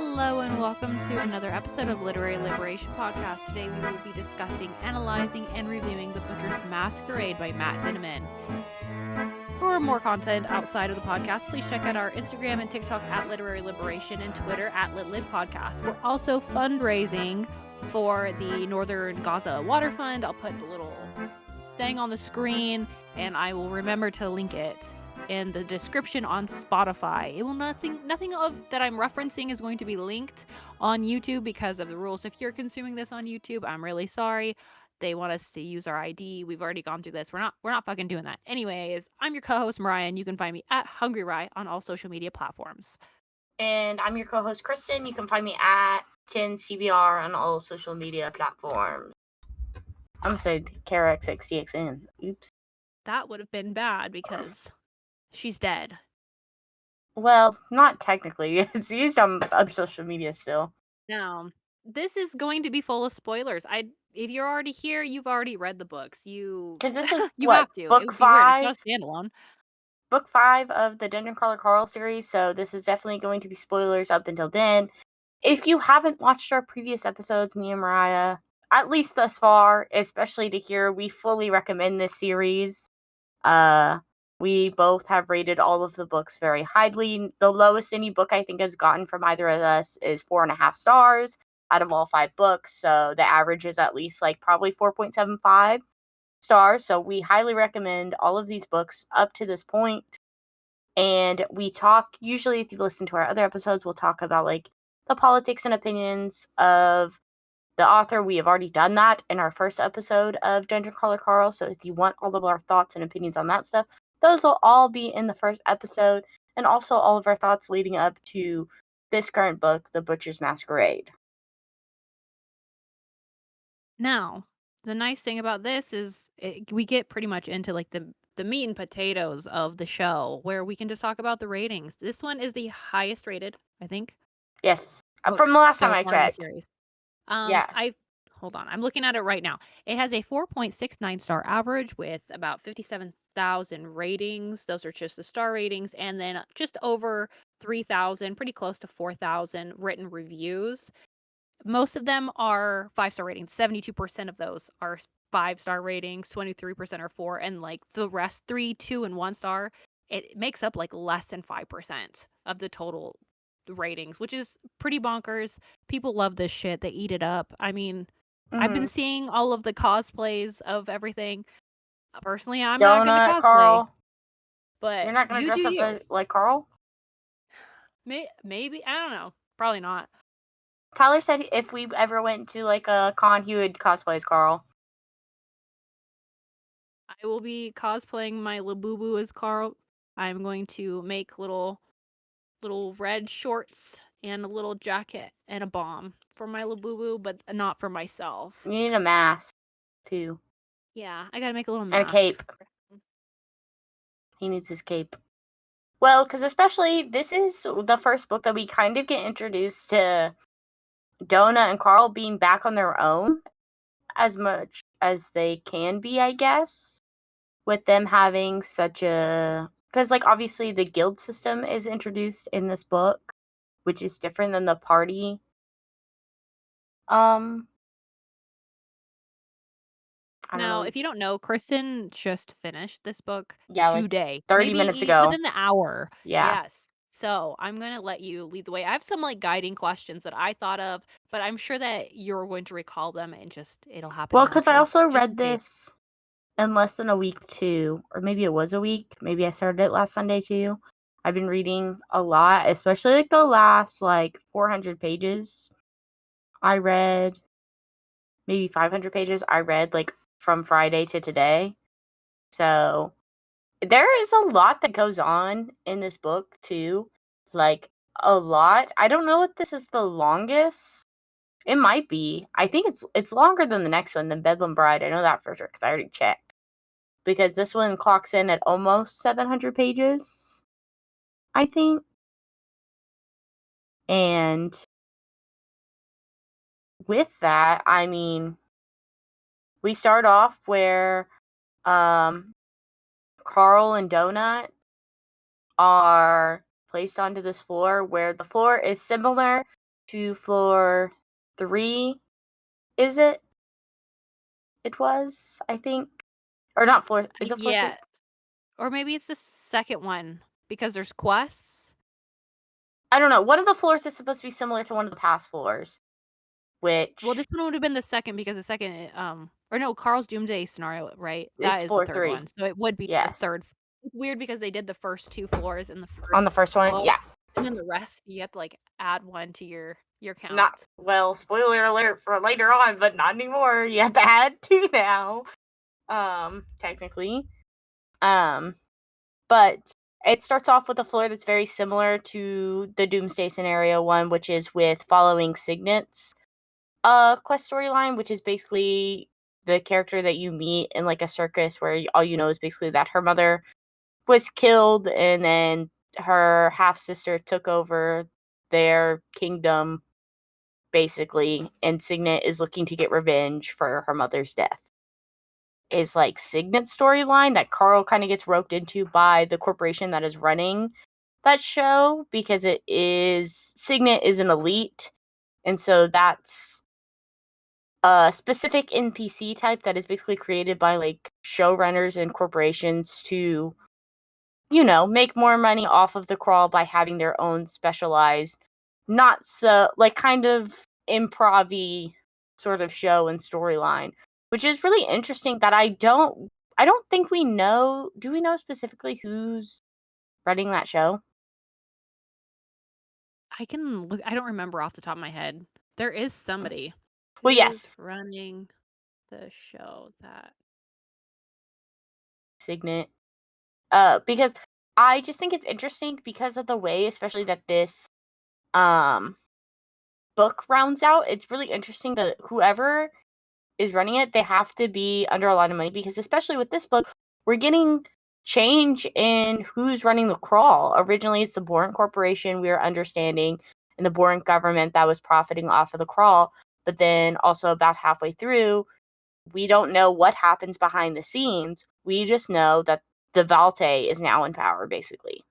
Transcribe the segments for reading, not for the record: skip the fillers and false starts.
Hello and welcome to another episode of Literary Liberation Podcast. Today we will be discussing, analyzing, and reviewing The Butchers Masquerade by Matt Dinniman. For more content outside of the podcast, please check out our Instagram and TikTok at Literary Liberation and Twitter at LitLibPodcast. We're also fundraising for the Northern Gaza Water Fund. I'll put the little thing on the screen and I will remember to link it in the description on Spotify. It will nothing of that I'm referencing is going to be linked on YouTube because of the rules. If you're consuming this on YouTube, I'm really sorry. They want us to use our ID. We've already gone through this. We're not fucking doing that. Anyways, I'm your co-host Mariah, and you can find me at Hungry Rye on all social media platforms. And I'm your co-host Kristen. You can find me at 10CBR on all social media platforms. I'm gonna say KaraXXDXN. Oops. That would have been bad because she's dead. Well, not technically. It's used on other social media still. Now, this is going to be full of spoilers. If you're already here, you've already read the books. Because this is You what, have to. book It would be weird. It's 5? not a standalone. Book 5 of the Dungeon Crawler Carl series, so this is definitely going to be spoilers up until then. If you haven't watched our previous episodes, me and Mariah, at least thus far, especially to here, we fully recommend this series. We both have rated all of the books very highly. The lowest any book I think has gotten from either of us is 4.5 stars out of all 5 books. So the average is at least like probably 4.75 stars. So we highly recommend all of these books up to this point. And we talk, usually if you listen to our other episodes, we'll talk about like the politics and opinions of the author. We have already done that in our first episode of Dungeon Crawler Carl. So if you want all of our thoughts and opinions on that stuff, those will all be in the first episode, and also all of our thoughts leading up to this current book, The Butchers Masquerade. Now, the nice thing about this is we get pretty much into like the meat and potatoes of the show, where we can just talk about the ratings. This one is the highest rated, I think. Yes, from the last time I far in the checked. series. Yeah. Hold on. I'm looking at it right now. It has a 4.69 star average with about 57,000 ratings. Those are just the star ratings. And then just over 3,000, pretty close to 4,000 written reviews. Most of them are 5-star ratings. 72% of those are 5-star ratings. 23% are 4. And like the rest, 3, 2, and 1 star, it makes up like less than 5% of the total ratings, which is pretty bonkers. People love this shit. They eat it up. I mean, I've been seeing all of the cosplays of everything. Personally, I'm not going to cosplay. Carl. But you're not going to dress up like Carl? Maybe. I don't know. Probably not. Tyler said if we ever went to like a con, he would cosplay as Carl. I will be cosplaying my Labubu as Carl. I'm going to make little red shorts and a little jacket and a bomb for my Labubu, but not for myself. You need a mask, too. Yeah, I gotta make a little mask. And a cape. He needs his cape. Well, because especially this is the first book that we kind of get introduced to Donna and Carl being back on their own as much as they can be, I guess. With them having such a... Because, like, obviously the guild system is introduced in this book, which is different than the party. Now, if you don't know, Kristen just finished this book today. Like 30 minutes ago. Within the hour. Yeah. Yes. So I'm going to let you lead the way. I have some like guiding questions that I thought of, but I'm sure that you're going to recall them and it'll happen. Well, because I also read this in less than a week too, or maybe it was a week. Maybe I started it last Sunday too. I've been reading a lot, especially like the last like 400 pages. I read maybe 500 pages. I read like from Friday to today. So there is a lot that goes on in this book too. Like a lot. I don't know if this is the longest. It might be. I think it's longer than the next one, than Bedlam Bride. I know that for sure because I already checked. Because this one clocks in at almost 700 pages, I think. And with that, I mean, we start off where Carl and Donut are placed onto this floor, where the floor is similar to floor 3, is it? It was, I think. Or not floor, is it floor 3? Yeah. Or maybe it's the second one, because there's quests. I don't know. One of the floors is supposed to be similar to one of the past floors, which... Well, this one would have been the second, because the second, or no, Carl's Doomsday scenario, right? That is is the floor third 3. one, so it would be the Yes. third. It's weird because they did the first 2 floors in the first On the first one, book, yeah. and then the rest, you have to, like, add one to your count. Not, well, spoiler alert for later on, but not anymore. You have to add 2 now. Technically. But it starts off with a floor that's very similar to the Doomsday Scenario one, which is with following Signet's quest storyline, which is basically the character that you meet in like a circus where all you know is basically that her mother was killed and then her half-sister took over their kingdom, basically, and Signet is looking to get revenge for her mother's death. Is like Signet's storyline that Carl kind of gets roped into by the corporation that is running that show, because Signet is an elite, and so that's a specific NPC type that is basically created by like showrunners and corporations to, you know, make more money off of the crawl by having their own specialized, not so like kind of improv-y sort of show and storyline, which is really interesting that I don't think we know. Do we know specifically who's running that show? I can look. I don't remember off the top of my head. There is somebody Well, who's yes, running the show that... Signet. Because I just think it's interesting because of the way, especially that this book rounds out. It's really interesting that whoever is running it, they have to be under a lot of money, because especially with this book, we're getting change in who's running the crawl. Originally, it's the Boran Corporation, we are understanding, and the Boran government that was profiting off of the crawl. But then also about halfway through, we don't know what happens behind the scenes. We just know that the Valte is now in power, basically.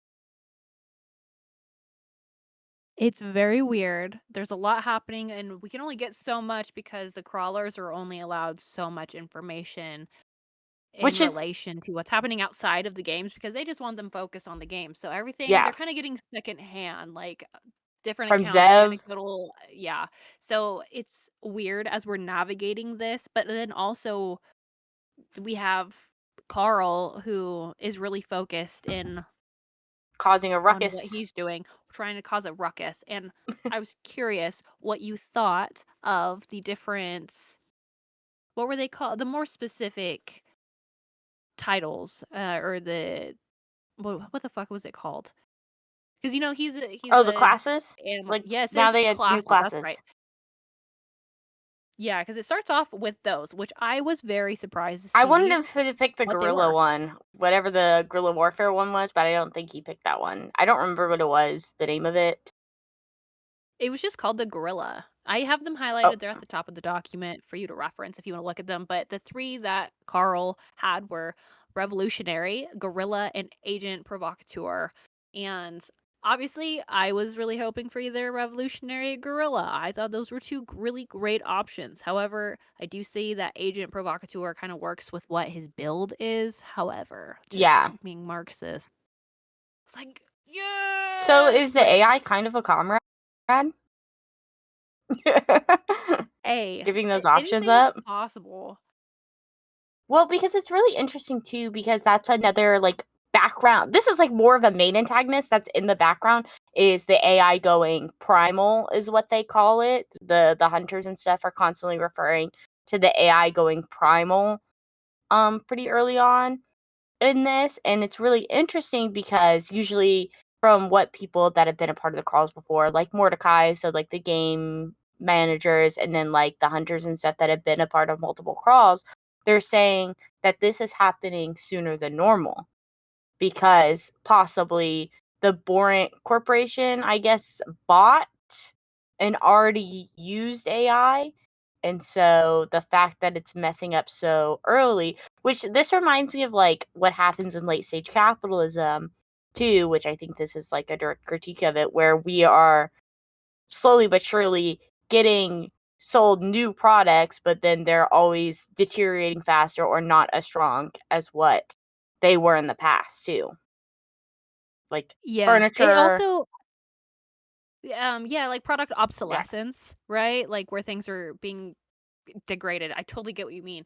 It's very weird. There's a lot happening, and we can only get so much because the crawlers are only allowed so much information in Which is, relation to what's happening outside of the games, because they just want them focused on the game. So everything, yeah, they're kind of getting secondhand, like different from accounts, Zev. anecdotal, yeah. So it's weird as we're navigating this, but then also we have Carl, who is really focused in Causing a on what ruckus. he's doing, trying to cause a ruckus. And I was curious what you thought of the different, what were they called? The more specific titles, or the, what the fuck was it called? Because you know he's Oh, the a classes? animal. Like, Yes, now it's they had new classes. That's classes. right. Yeah, because it starts off with those, which I was very surprised to see. I wanted to pick the what they guerrilla were. one, whatever the guerrilla warfare one was, but I don't think he picked that one. I don't remember what it was, the name of it. It was just called the Gorilla. I have them Oh, highlighted there at the top of the document for you to reference if you want to look at them. But the 3 that Carl had were Revolutionary, Gorilla, and Agent Provocateur. And obviously, I was really hoping for either Revolutionary or Gorilla. I thought those were 2 really great options. However, I do see that Agent Provocateur kind of works with what his build is. However, just yeah. being Marxist, it's like, yes! So is the But AI kind of a comrade? hey, Giving those options anything's up? possible. Well, because it's really interesting too, because that's another like background. This is like more of a main antagonist that's in the background, is the AI going primal, is what they call it. The hunters and stuff are constantly referring to the AI going primal pretty early on in this, and it's really interesting because usually from what people that have been a part of the crawls before, like Mordecai, so like the game managers and then like the hunters and stuff that have been a part of multiple crawls, they're saying that this is happening sooner than normal because possibly the Borant Corporation, I guess, bought and already used AI. And so the fact that it's messing up so early, which this reminds me of like what happens in late stage capitalism too, which I think this is like a direct critique of it, where we are slowly but surely getting sold new products, but then they're always deteriorating faster or not as strong as what they were in the past too. Like Yeah. It furniture. also like product obsolescence, right? Like where things are being degraded. I totally get what you mean.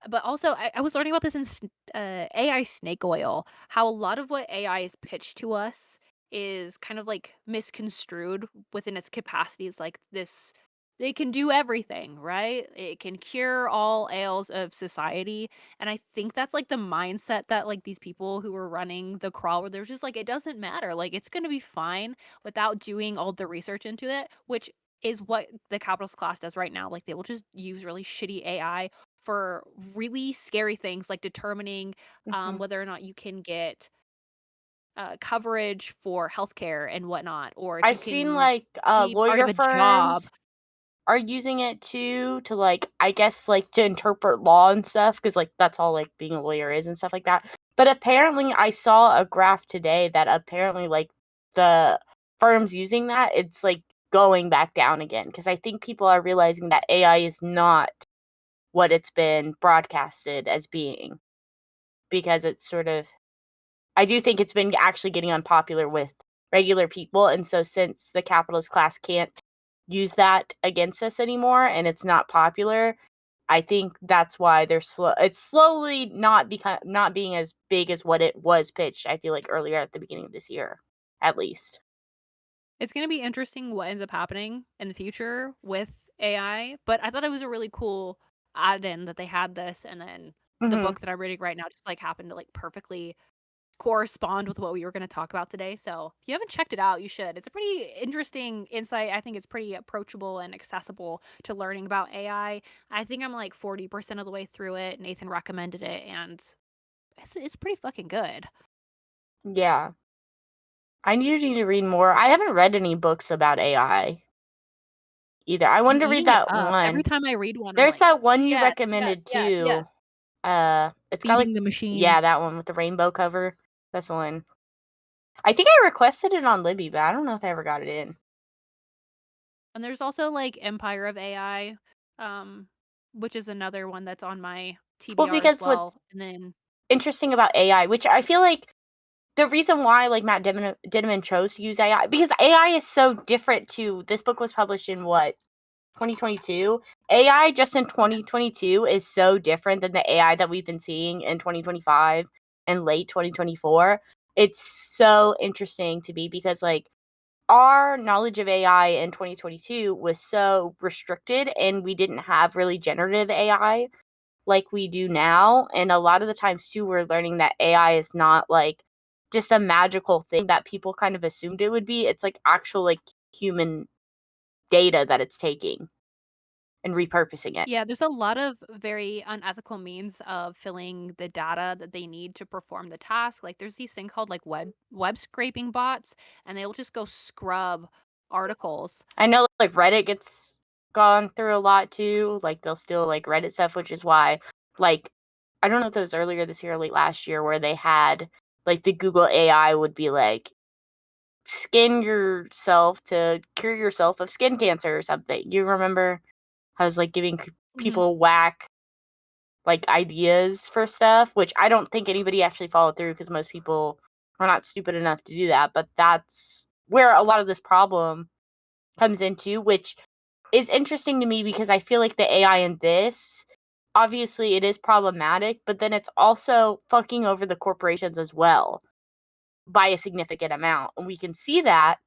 But also, I was learning about this in AI snake oil, how a lot of what AI is pitched to us is kind of like misconstrued within its capacities. Like this, they can do everything, right? It can cure all ails of society. And I think that's like the mindset that like these people who were running the crawl, where they're just like, it doesn't matter. Like it's going to be fine without doing all the research into it, which is what the capitalist class does right now. Like they will just use really shitty AI for really scary things like determining whether or not you can get coverage for healthcare and whatnot, or if I've you seen can like be part of lawyer a job. firms are using it too to like, I guess, like to interpret law and stuff, because like that's all like being a lawyer is and stuff like that. But apparently I saw a graph today that apparently like the firms using that, it's like going back down again, because I think people are realizing that AI is not what it's been broadcasted as being, because it's sort of, I do think it's been actually getting unpopular with regular people. And so since the capitalist class can't use that against us anymore and it's not popular, I think that's why they're slow. It's slowly not being as big as what it was pitched, I feel like, earlier at the beginning of this year, at least. It's going to be interesting what ends up happening in the future with AI, but I thought it was a really cool add-in that they had this, and then the Hmm. book that I'm reading right now just like happened to like perfectly correspond with what we were going to talk about today. So if you haven't checked it out, you should. It's a pretty interesting insight. I think it's pretty approachable and accessible to learning about AI. I think I'm like 40% of the way through it. Nathan recommended it, and it's pretty fucking good. Yeah. I need to read more. I haven't read any books about AI either. I I'm wanted to read eating it that up. Every one. time I read one, I'm There's like, that one you yes, yes, recommended yes, yes. too. It's got like, Feeding the machine. yeah, that one with the rainbow cover. That's the one. I think I requested it on Libby, but I don't know if I ever got it in. And there's also like Empire of AI, um, which is another one that's on my Well, TBR as because what's well. And then interesting about AI, which I feel like the reason why like Matt Dinniman chose to use AI, because AI is so different to, this book was published in what, 2022? AI just in 2022 is so different than the AI that we've been seeing in 2025 and late 2024. It's so interesting to me because like our knowledge of AI in 2022 was so restricted and we didn't have really generative AI like we do now. And a lot of the times too, we're learning that AI is not like just a magical thing that people kind of assumed it would be. It's like actual like human data that it's taking and repurposing it. yeah, there's a lot of very unethical means of filling the data that they need to perform the task. Like there's these thing called like web scraping bots, and they'll just go scrub articles. I know like Reddit gets gone through a lot too. Like they'll steal like Reddit stuff, which is why like I don't know if it was earlier this year or late last year where they had like the Google AI would be like skin yourself to cure yourself of skin cancer or something. You remember I was like giving Mhm. people whack like ideas for stuff, which I don't think anybody actually followed through because most people are not stupid enough to do that. But that's where a lot of this problem comes into, which is interesting to me because I feel like the AI in this, obviously it is problematic, but then it's also fucking over the corporations as well by a significant amount. And we can see that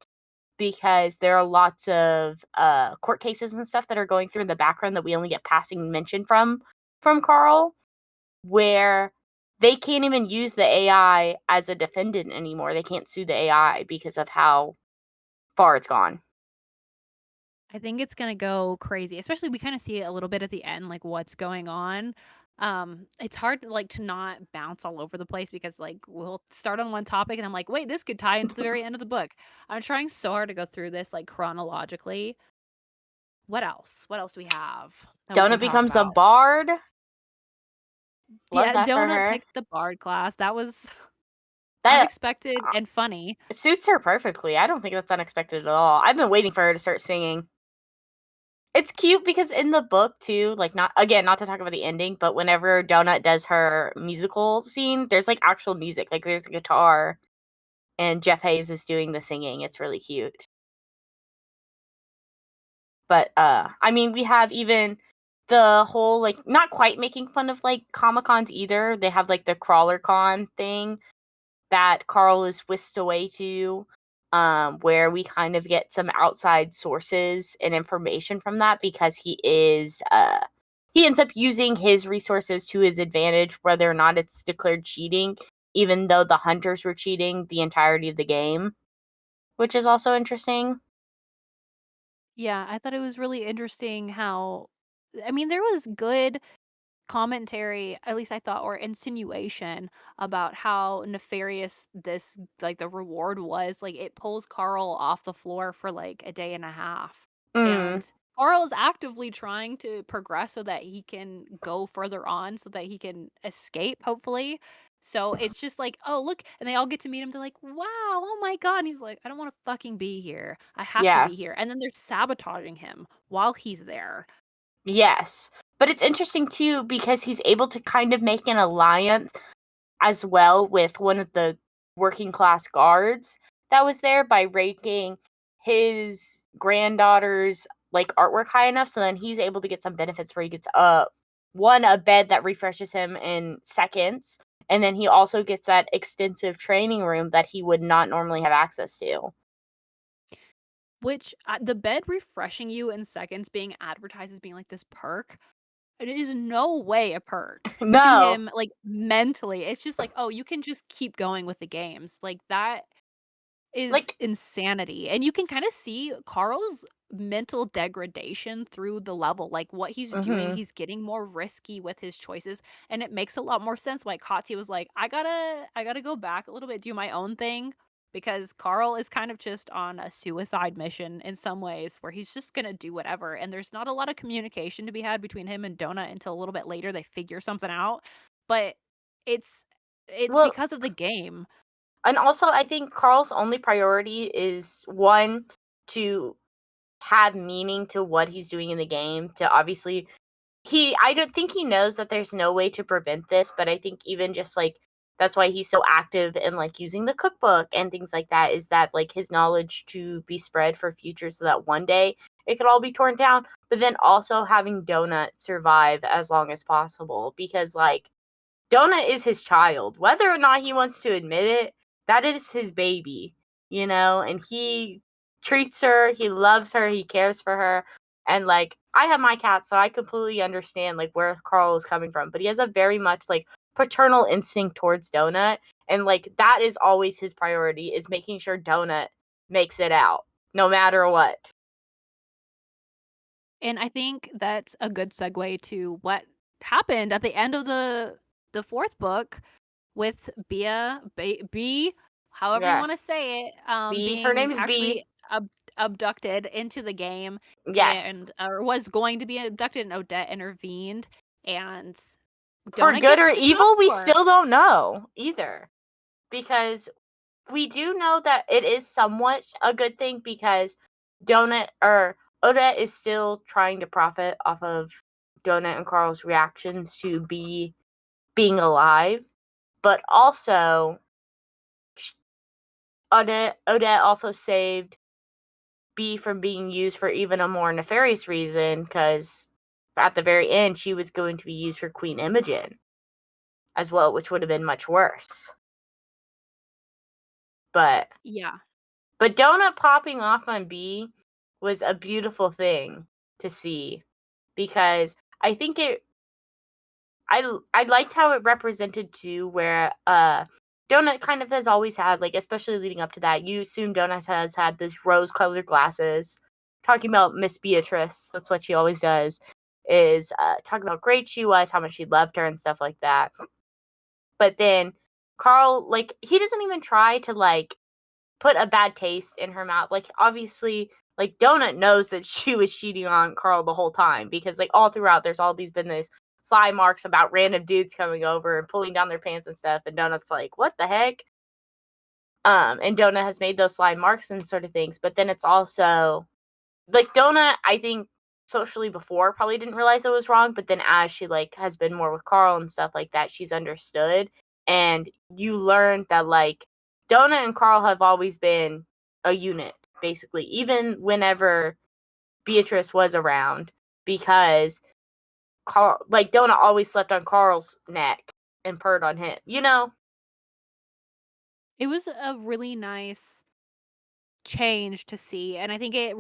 because there are lots of court cases and stuff that are going through in the background that we only get passing mention from Carl, where they can't even use the AI as a defendant anymore. They can't sue the AI because of how far it's gone. I think it's gonna go crazy, especially we kind of see it a little bit at the end, like what's going on. It's hard like to not bounce all over the place because like we'll start on one topic and I'm like, wait, this could tie into the very end of the book. I'm trying so hard to go through this like chronologically. What else? What else do we have that we can Donut talk becomes a about? bard. Love Yeah, that for Donut her. picked the Bard class. That was That unexpected and funny. suits her perfectly. I don't think that's unexpected at all. I've been waiting for her to start singing. It's cute because in the book too, like not to talk about the ending, but whenever Donut does her musical scene, there's like actual music, like there's a guitar, and Jeff Hayes is doing the singing. It's really cute. But I mean, we have even the whole like not quite making fun of like Comic Cons either. They have like the Crawler Con thing that Carl is whisked away to, where we kind of get some outside sources and information from that because he ends up using his resources to his advantage, whether or not it's declared cheating, even though the hunters were cheating the entirety of the game, which is also interesting. Yeah, I thought it was really interesting how, I mean, there was good commentary, at least I thought, or insinuation about how nefarious this, like, the reward was. Like, it pulls Carl off the floor for like a day and a half. Mm, And Carl is actively trying to progress so that he can go further on, so that he can escape, hopefully. So it's just like, oh, look. And they all get to meet him. They're like, wow, oh my God. And he's like, I don't want to fucking be here. I have to yeah. be here. And then they're sabotaging him while he's there. Yes. But it's interesting too because he's able to kind of make an alliance as well with one of the working class guards that was there by ranking his granddaughter's like artwork high enough so then he's able to get some benefits where he gets a bed that refreshes him in seconds, and then he also gets that extensive training room that he would not normally have access to. Which, the bed refreshing you in seconds being advertised as being like this perk, it is no way a perk to No. him, like, mentally. It's just like, oh, you can just keep going with the games. Like, that is Like insanity. And you can kind of see Carl's mental degradation through the level. Like, what he's doing, mhm. he's getting more risky with his choices, and it makes a lot more sense why Katya was like, I gotta go back a little bit, do my own thing, because Carl is kind of just on a suicide mission in some ways, where he's just gonna do whatever, and there's not a lot of communication to be had between him and Donut until a little bit later they figure something out. But it's it's Well, because of the game. and also I think Carl's only priority is one to have meaning to what he's doing in the game, to obviously I don't think he knows that there's no way to prevent this, but I think even just like that's why he's so active in like using the cookbook and things like that, is that like his knowledge to be spread for future so that one day it could all be torn down, but then also having Donut survive as long as possible because like Donut is his child. Whether or not he wants to admit it, that is his baby, and he treats her, he loves her, he cares for her. And like I have my cat, so I completely understand like where Carl is coming from. But he has a very much like paternal instinct towards Donut. And like that is always his priority, is making sure Donut makes it out, no matter what. And I think that's a good segue to what happened at the end of the fourth book with B, however you Yeah. want to say it, Her name being is B. actually abducted into the game, Yes. and or was going to be abducted, and Odette intervened, and For Donna good or gets to talk evil, to we her. still don't know either. Because we do know that it is somewhat a good thing because Odette is still trying to profit off of Donut and Carl's reactions to being alive, but also Odette also saved B from being used for even a more nefarious reason because at the very end she was going to be used for Queen Imogen as well, which would have been much worse. But Yeah. But Donut popping off on B was a beautiful thing to see because I think I liked how it represented too where Donut kind of has always had, like, especially leading up to that, you assume Donut has had this rose colored glasses, talking about Miss Beatrice, that's what she always does, is talking about how great she was, how much she loved her and stuff like that. But then Carl, like, he doesn't even try to like put a bad taste in her mouth. Like, obviously, like, Donut knows that she was cheating on Carl the whole time because, like, all throughout, there's all these been these sly marks about random dudes coming over and pulling down their pants and stuff. And Donut's like, what the heck? And Donut has made those slide marks and sort of things. But then it's also like Donut, I think socially before probably didn't realize it was wrong, but then as she like has been more with Carl and stuff like that, she's understood. And you learn that like Donut and Carl have always been a unit, basically, even whenever Beatrice was around, because Carl, like Donut always slept on Carl's neck and purred on him, you know? It was a really nice change to see, and I think it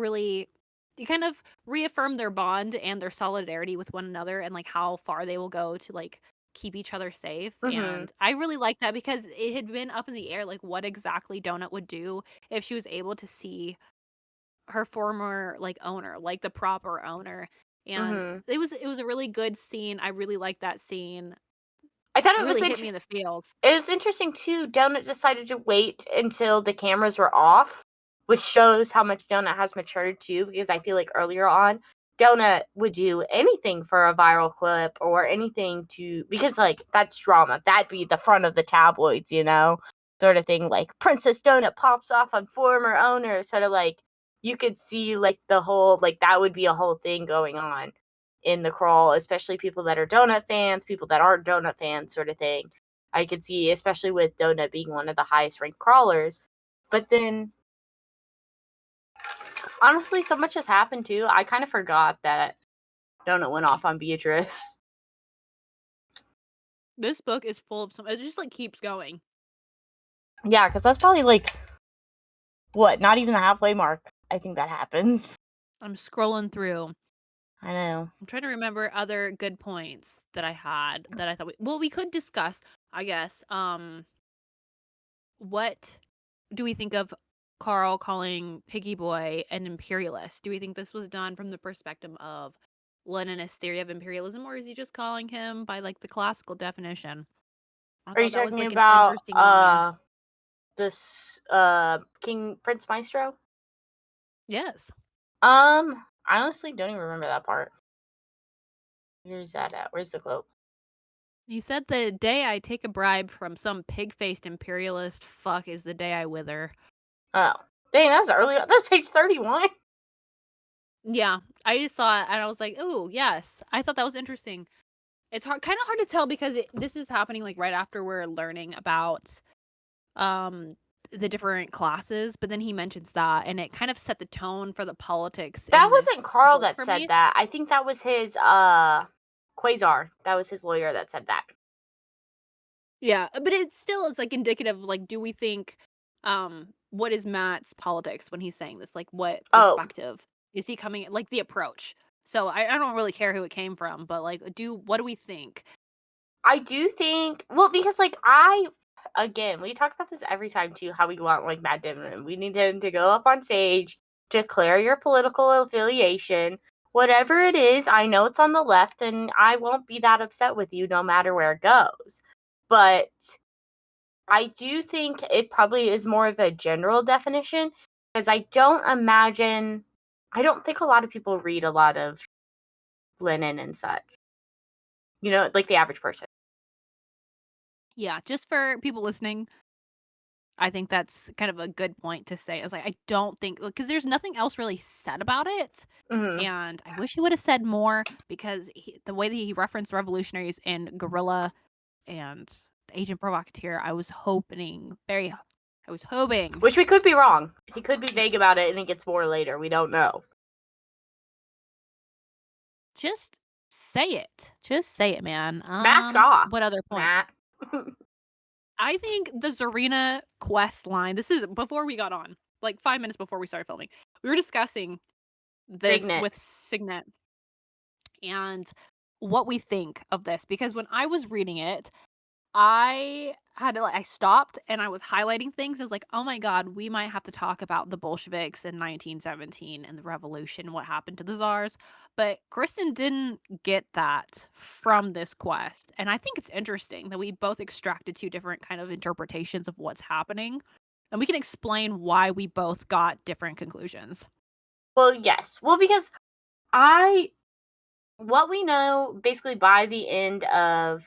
kind of reaffirmed their bond and their solidarity with one another, and like how far they will go to like keep each other safe. And I really like that because it had been up in the air like what exactly Donut would do if she was able to see her former like owner, like the proper owner. And it was a really good scene. I really liked that scene. I thought It it was really hit me in the feels. It was interesting too. Donut decided to wait until the cameras were off, which shows how much Donut has matured too. Because I feel like earlier on, Donut would do anything for a viral clip or anything because like that's drama. That'd be the front of the tabloids, you know, sort of thing. Like Princess Donut pops off on former owner, sort of like you could see like the whole like that would be a whole thing going on in the crawl, especially people that are Donut fans, people that aren't Donut fans, sort of thing. I could see, especially with Donut being one of the highest ranked crawlers. But then, honestly, so much has happened too. I kind of forgot that Donut went off on Beatrice. This book is full of it just like keeps going. Yeah, because that's probably like, what, not even the halfway mark. I think that happens. I'm scrolling through. I know. I'm trying to remember other good points that I had that I thought we could discuss, I guess. What do we think of Carl calling Piggy Boy an imperialist? Do we think this was done from the perspective of Leninist theory of imperialism, or is he just calling him by like the classical definition? Are you That was talking like an about interesting line. this King Prince Maestro? Yes. I honestly don't even remember that part. Where's that at? Where's the quote? He said, "The day I take a bribe from some pig-faced imperialist fuck is the day I wither." Oh, dang, that's early. That's page 31. Yeah, I just saw it and I was like, "Oh, yes." I thought that was interesting. It's kind of hard to tell because this is happening like right after we're learning about um the different classes, but then he mentions that and it kind of set the tone for the politics That in wasn't this Carl book that for said me. that. I think that was his Quasar. That was his lawyer that said that. Yeah, but it's like indicative of like do we think what is Matt's politics when he's saying this? Like what perspective is he coming like the approach? So I don't really care who it came from, but like what do we think? I do think because like again, we talk about this every time too, how we want like Matt Dinniman. We need him to go up on stage, declare your political affiliation. Whatever it is, I know it's on the left and I won't be that upset with you no matter where it goes. But I do think it probably is more of a general definition because I don't think a lot of people read a lot of Lenin and such. You know, like the average person. Yeah, just for people listening, I think that's kind of a good point to say. It's like I don't think because there's nothing else really said about it. Mm-hmm. And I wish he would have said more because the way that he referenced revolutionaries and guerrilla and agent provocateur, I was hoping. Which we could be wrong. He could be vague about it and it gets more later. We don't know. Just say it. Just say it, man. Mask off. What other point? Matt. I think the Zarina quest line, this is before we got on, like 5 minutes before we started filming. We were discussing this with Signet and what we think of this because when I was reading it, I stopped and I was highlighting things. I was like, oh my God, we might have to talk about the Bolsheviks in 1917 and the revolution, what happened to the czars. But Kristen didn't get that from this quest. And I think it's interesting that we both extracted two different kind of interpretations of what's happening. And we can explain why we both got different conclusions. Well, yes. Well, because what we know basically by the end of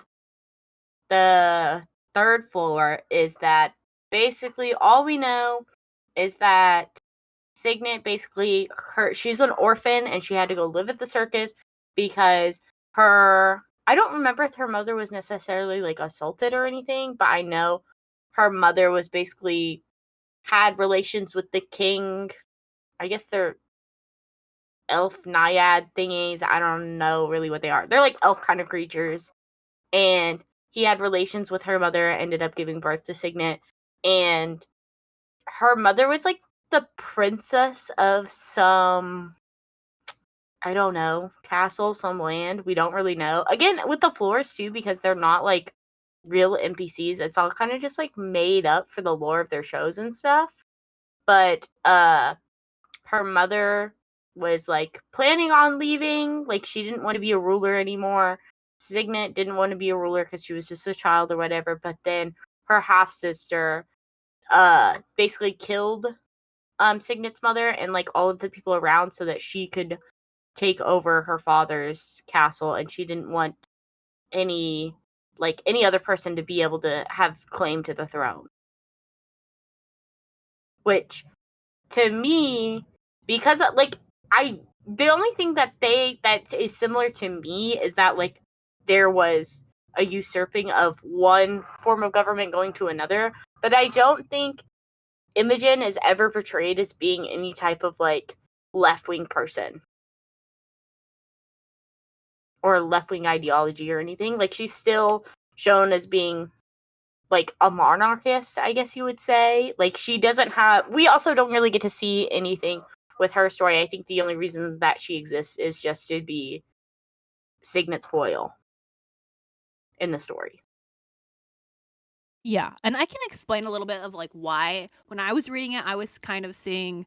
the third floor is that basically, all we know is that Signet basically, she's an orphan and she had to go live at the circus because I don't remember if her mother was necessarily like assaulted or anything, but I know her mother was basically had relations with the king. I guess they're elf naiad thingies. I don't know really what they are. They're like elf kind of creatures. And he had relations with her mother, ended up giving birth to Signet. And her mother was like the princess of some, I don't know, castle, some land. We don't really know. Again, with the floors too, because they're not like real NPCs. It's all kind of just like made up for the lore of their shows and stuff. But her mother was like planning on leaving. Like she didn't want to be a ruler anymore. Signet didn't want to be a ruler because she was just a child or whatever. But then her half sister basically killed Signet's mother and like all of the people around so that she could take over her father's castle, and she didn't want any other person to be able to have claim to the throne. Which to me, because like the only thing that is similar to me is that like there was a usurping of one form of government going to another, but I don't think Imogen is ever portrayed as being any type of like left-wing person or left-wing ideology or anything. Like she's still shown as being like a monarchist, I guess you would say. Like she doesn't have, we also don't really get to see anything with her story. I think the only reason that she exists is just to be Signet's foil in the story. Yeah, and I can explain a little bit of like why when I was reading it, I was kind of seeing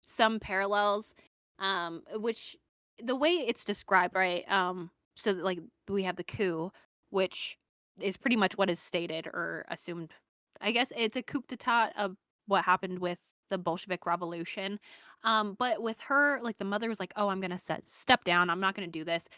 some parallels, which the way it's described, right? So like we have the coup, which is pretty much what is stated or assumed. I guess it's a coup d'état of what happened with the Bolshevik Revolution. But with her, like the mother was like, "Oh, I'm gonna step down. I'm not gonna do this."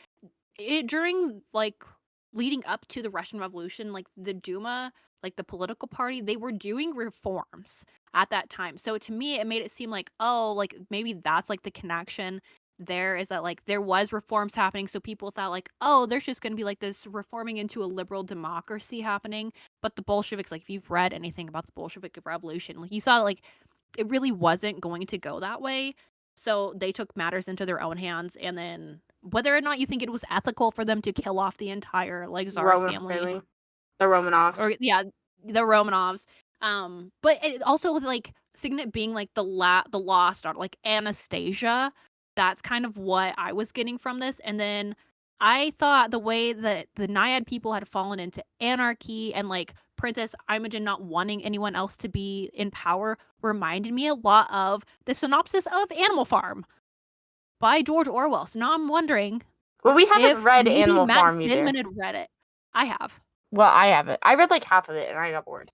During like leading up to the Russian Revolution, like the Duma, like the political party, they were doing reforms at that time. So to me, it made it seem like, oh, like maybe that's like the connection there is that like there was reforms happening. So people thought like, oh, there's just going to be like this reforming into a liberal democracy happening. But the Bolsheviks, like if you've read anything about the Bolshevik Revolution, like you saw like it really wasn't going to go that way. So they took matters into their own hands, and then whether or not you think it was ethical for them to kill off the entire like Tsar's family, the Romanovs, or yeah, the Romanovs. But it also with like Signet being like the lost daughter, like Anastasia. That's kind of what I was getting from this, and then I thought the way that the Naiad people had fallen into anarchy and like Princess Imogen not wanting anyone else to be in power reminded me a lot of the synopsis of Animal Farm by George Orwell. So now I'm wondering, well, we haven't if read maybe Animal Matt Farm either. Dinniman had read it. I have. Well, I haven't. I read like half of it and I got bored.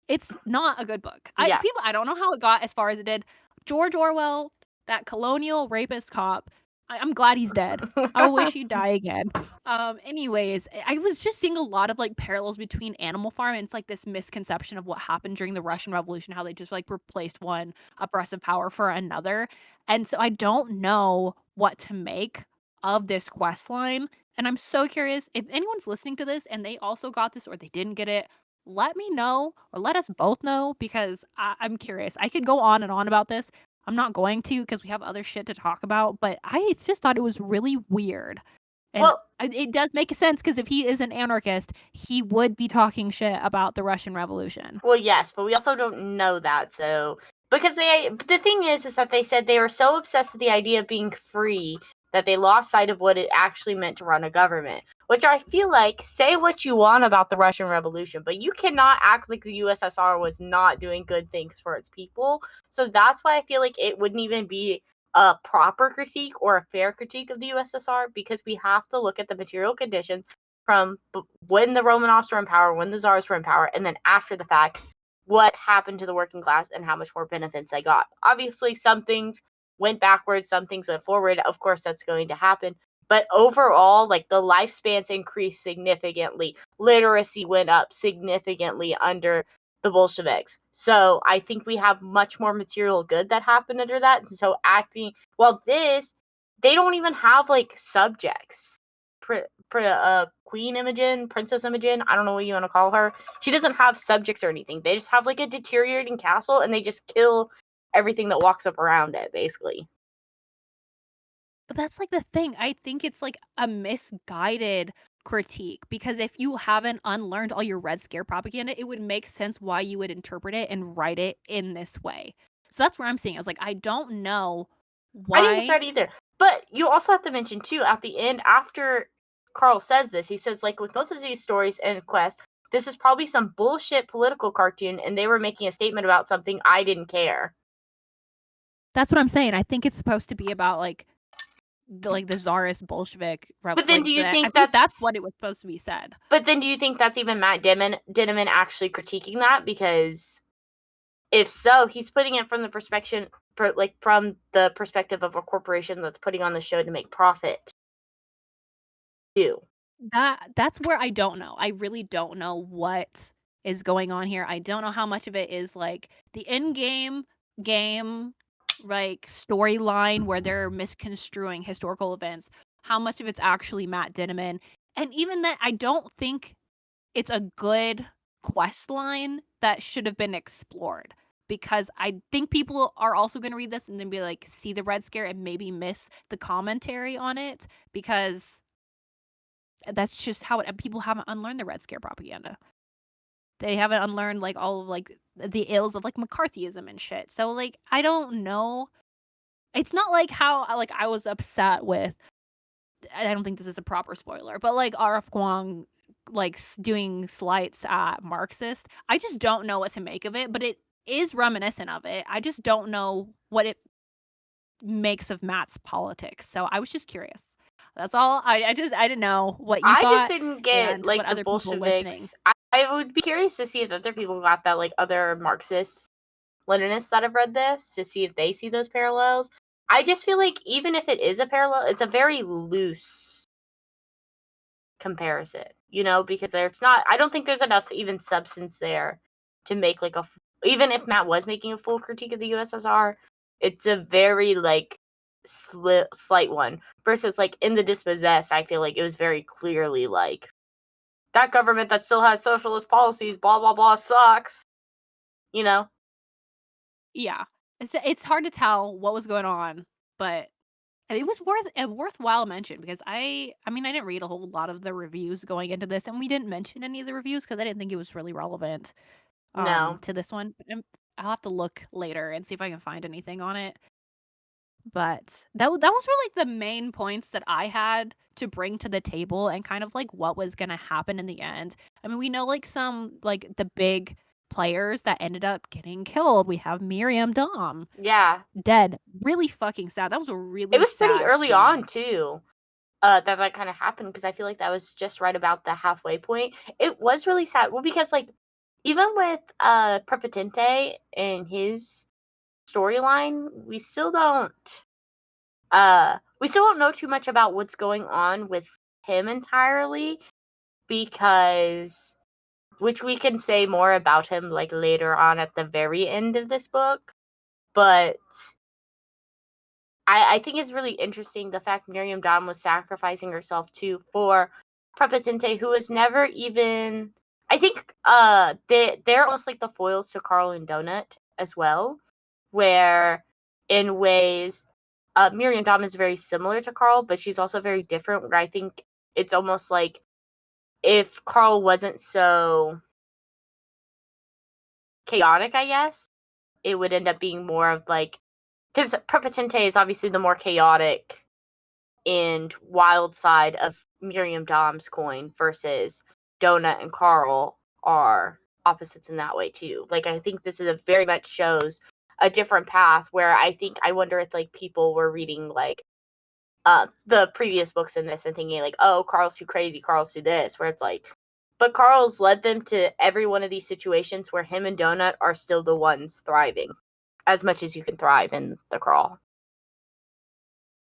It's not a good book. Yeah. I don't know how it got as far as it did. George Orwell, that colonial rapist cop, I'm glad he's dead. I wish he'd die again. Anyways, I was just seeing a lot of like parallels between Animal Farm and it's like this misconception of what happened during the Russian Revolution, how they just like replaced one oppressive power for another. And so I don't know what to make of this quest line. And I'm so curious if anyone's listening to this and they also got this or they didn't get it, let me know or let us both know because I'm curious. I could go on and on about this. I'm not going to because we have other shit to talk about, but I just thought it was really weird. And well, it does make sense because if he is an anarchist, he would be talking shit about the Russian Revolution. Well, yes, but we also don't know that. So, because the thing is that they said they were so obsessed with the idea of being free that they lost sight of what it actually meant to run a government. Which I feel like, say what you want about the Russian Revolution, but you cannot act like the USSR was not doing good things for its people. So that's why I feel like it wouldn't even be a proper critique or a fair critique of the USSR, because we have to look at the material conditions from when the Romanovs were in power, when the Tsars were in power, and then after the fact, what happened to the working class and how much more benefits they got. Obviously, some things went backwards, some things went forward. Of course, that's going to happen. But overall, like the lifespans increased significantly. Literacy went up significantly under the Bolsheviks. So I think we have much more material good that happened under that. And so acting, well, this, they don't even have like subjects. Queen Imogen, Princess Imogen, I don't know what you want to call her. She doesn't have subjects or anything. They just have like a deteriorating castle and they just kill everything that walks up around it, basically. But that's like the thing. I think it's like a misguided critique because if you haven't unlearned all your Red Scare propaganda, it would make sense why you would interpret it and write it in this way. So that's where I'm seeing. I was like, I don't know I didn't get why. that either. But you also have to mention too, at the end, after Carl says this, he says, like, with both of these stories and Quest, this is probably some bullshit political cartoon, and they were making a statement about something I didn't care. That's what I'm saying. I think it's supposed to be about like the czarist Bolshevik. But then do you I think think that's what it was supposed to be said. But then do you think that's even Matt Dinniman actually critiquing that? Because if so, he's putting it from the perspective, from the perspective of a corporation that's putting on the show to make profit. Too. That's where I don't know. I really don't know what is going on here. I don't know how much of it is like the in-game game like storyline where they're misconstruing historical events. How much of it's actually Matt Dinniman. And even that I don't think it's a good quest line that should have been explored because I think people are also going to read this and then be like see the Red Scare and maybe miss the commentary on it because that's just how people haven't unlearned the Red Scare propaganda. They haven't unlearned like all of like the ills of like McCarthyism and shit. So like I don't know. It's not like how like I was upset with. I don't think this is a proper spoiler, but like RF Kuang like doing slights at Marxist. I just don't know what to make of it, but it is reminiscent of it. I just don't know what it makes of Matt's politics. So I was just curious. That's all. I didn't know what you I just thought didn't get and what like the other people listening. Bolsheviks. I would be curious to see if other people got that, like other Marxist Leninists that have read this, to see if they see those parallels. I just feel like even if it is a parallel, it's a very loose comparison, because there's not, I don't think there's enough even substance there to make like even if Matt was making a full critique of the USSR, it's a very like slight one versus like in The Dispossessed. I feel like it was very clearly like that government that still has socialist policies, blah blah blah, sucks. Yeah. It's hard to tell what was going on, but it was a worthwhile mention because I mean I didn't read a whole lot of the reviews going into this and we didn't mention any of the reviews because I didn't think it was really relevant No. to this one. I'll have to look later and see if I can find anything on it. But that was really the main points that I had to bring to the table and kind of like what was going to happen in the end. I mean, we know like some like the big players that ended up getting killed. We have Miriam Dom. Yeah. Dead. Really fucking sad. That was a really It was pretty sad early scene. on too. That kind of happened because I feel like that was just right about the halfway point. It was really sad. Well, because like even with Prepotente and his storyline, we still don't know too much about what's going on with him entirely, because which we can say more about him like later on at the very end of this book. But I think it's really interesting the fact Miriam Dawn was sacrificing herself too for Prepotente, who was never even. I think they're almost like the foils to Carl and Donut as well, where in ways Miriam Dawn is very similar to Carl, but she's also very different. Where I think it's almost like if Carl wasn't so chaotic, I guess it would end up being more of like, because Prepotente is obviously the more chaotic and wild side of Miriam Dom's coin versus Donut and Carl are opposites in that way too. Like I think this is a very much shows a different path where I wonder if like people were reading like the previous books in this and thinking like, oh, Carl's too crazy, Carl's too this, where it's like, but Carl's led them to every one of these situations where him and Donut are still the ones thriving as much as you can thrive in the crawl.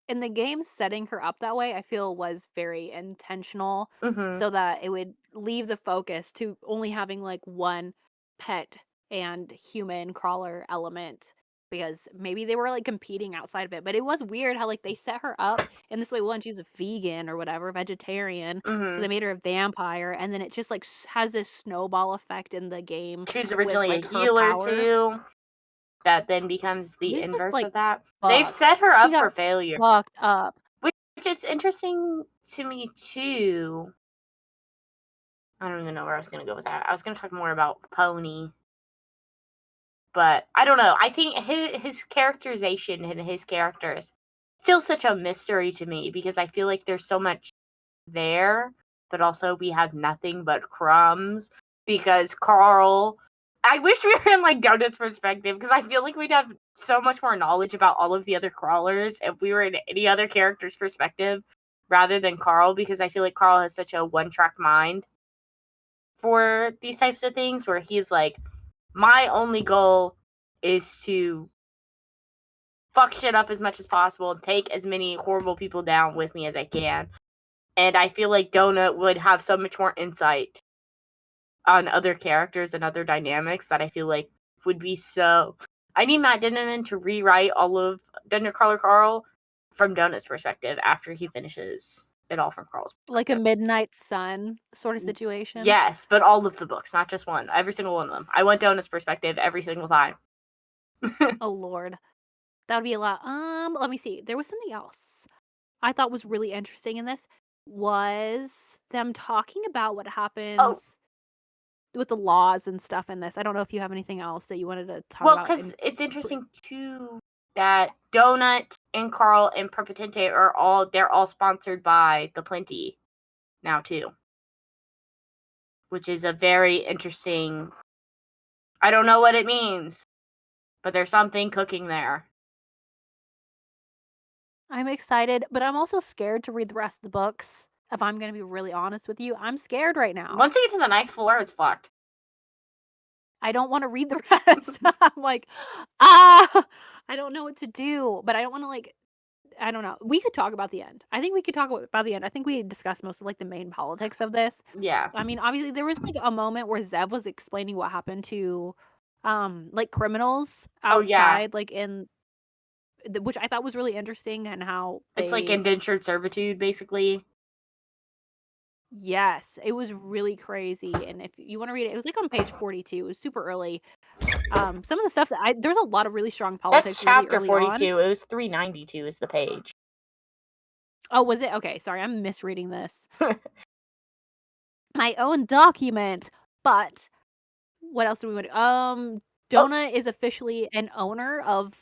And the game setting her up that way, I feel was very intentional Mm-hmm. so that it would leave the focus to only having like one pet and human crawler element, because maybe they were like competing outside of it. But it was weird how like they set her up in this way. One, she's a vegan or whatever, vegetarian, so they made her a vampire, and then it just like has this snowball effect in the game. She's with originally like a her healer power. too. That then becomes She the was just inverse like of that. They've fucked. set her She up got for failure. fucked up. Which is interesting to me too. I don't even know where I was going to go with that. I was going to talk more about Pony. But I don't know. I think his characterization and his characters still such a mystery to me, because I feel like there's so much there, but also we have nothing but crumbs, because Carl, I wish we were in like Donut's perspective, because I feel like we'd have so much more knowledge about all of the other crawlers if we were in any other character's perspective rather than Carl, because I feel like Carl has such a one-track mind for these types of things, where he's like, my only goal is to fuck shit up as much as possible and take as many horrible people down with me as I can. And I feel like Donut would have so much more insight on other characters and other dynamics that I feel like would be so... I need Matt Dinniman to rewrite all of Dungeon Crawler Carl from Donut's perspective after he finishes it all from Carl's perspective. Like a Midnight Sun sort of situation? Yes, but all of the books, not just one. Every single one of them. I want Donut's perspective every single time. Oh, Lord. That would be a lot. Let me see. There was something else I thought was really interesting in this, was them talking about what happens with the laws and stuff in this. I don't know if you have anything else that you wanted to talk about. Well, because it's interesting too that Donut and Carl and Perpetente they're all sponsored by the Plenty now too, which is a very interesting... I don't know what it means, but there's something cooking there. I'm excited, but I'm also scared to read the rest of the books. If I'm going to be really honest with you, I'm scared right now. Once you get to the ninth floor, it's fucked. I don't want to read the rest. I'm like, I don't know what to do, but I don't want to like, I don't know. We could talk about the end. I think we could talk about the end. I think we discussed most of like the main politics of this. Yeah. I mean, obviously there was like a moment where Zev was explaining what happened to like criminals outside, like in which I thought was really interesting, and how it's like indentured servitude basically. Yes, it was really crazy, and if you want to read it, it was like on page 42. It was super early. Some of the stuff that there's a lot of really strong politics. That's chapter really 42. It was 392 is the page. Oh, was it? Okay, sorry, I'm misreading this. My own document. But what else do we want to... Donut is officially an owner of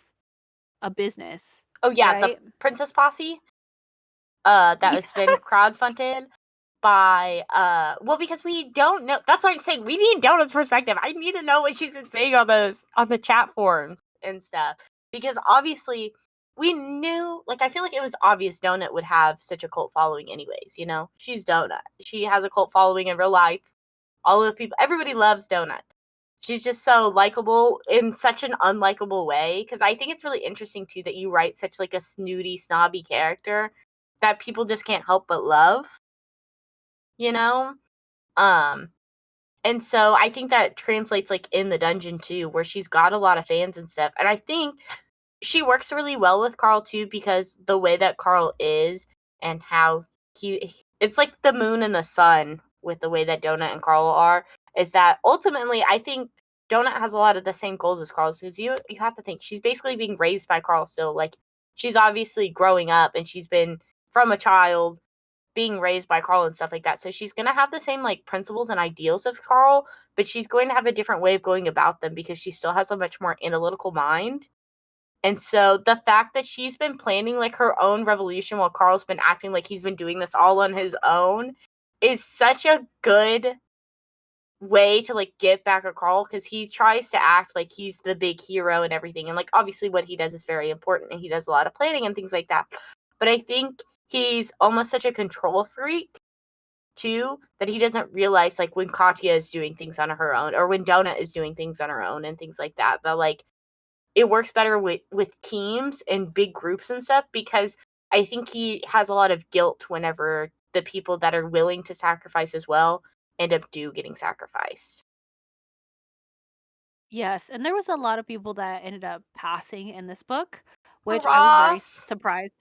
a business. Oh yeah, right? the Princess Posse. That has been crowdfunded by well, because we don't know. That's why I'm saying we need Donut's perspective. I need to know what she's been saying on the chat forums and stuff, because obviously we knew, like, I feel like it was obvious Donut would have such a cult following anyways, you know? She's Donut. She has a cult following in real life. All of the people, everybody loves Donut. She's just so likable in such an unlikable way, because I think it's really interesting too that you write such like a snooty, snobby character that people just can't help but love, you know? And so I think that translates like in the dungeon too, where she's got a lot of fans and stuff. And I think she works really well with Carl too, because the way that Carl is and how it's like the moon and the sun with the way that Donut and Carl are, is that ultimately I think Donut has a lot of the same goals as Carl, because you have to think she's basically being raised by Carl still. Like, she's obviously growing up and she's been from a child being raised by Carl and stuff like that. So she's going to have the same like principles and ideals of Carl, but she's going to have a different way of going about them because she still has a much more analytical mind. And so the fact that she's been planning like her own revolution while Carl's been acting like he's been doing this all on his own is such a good way to like get back at Carl, because he tries to act like he's the big hero and everything. And like obviously what he does is very important and he does a lot of planning and things like that. But I think he's almost such a control freak too that he doesn't realize like when Katya is doing things on her own, or when Donut is doing things on her own and things like that. But like it works better with teams and big groups and stuff, because I think he has a lot of guilt whenever the people that are willing to sacrifice as well end up getting sacrificed. Yes, and there was a lot of people that ended up passing in this book, which I was very Ross, surprised.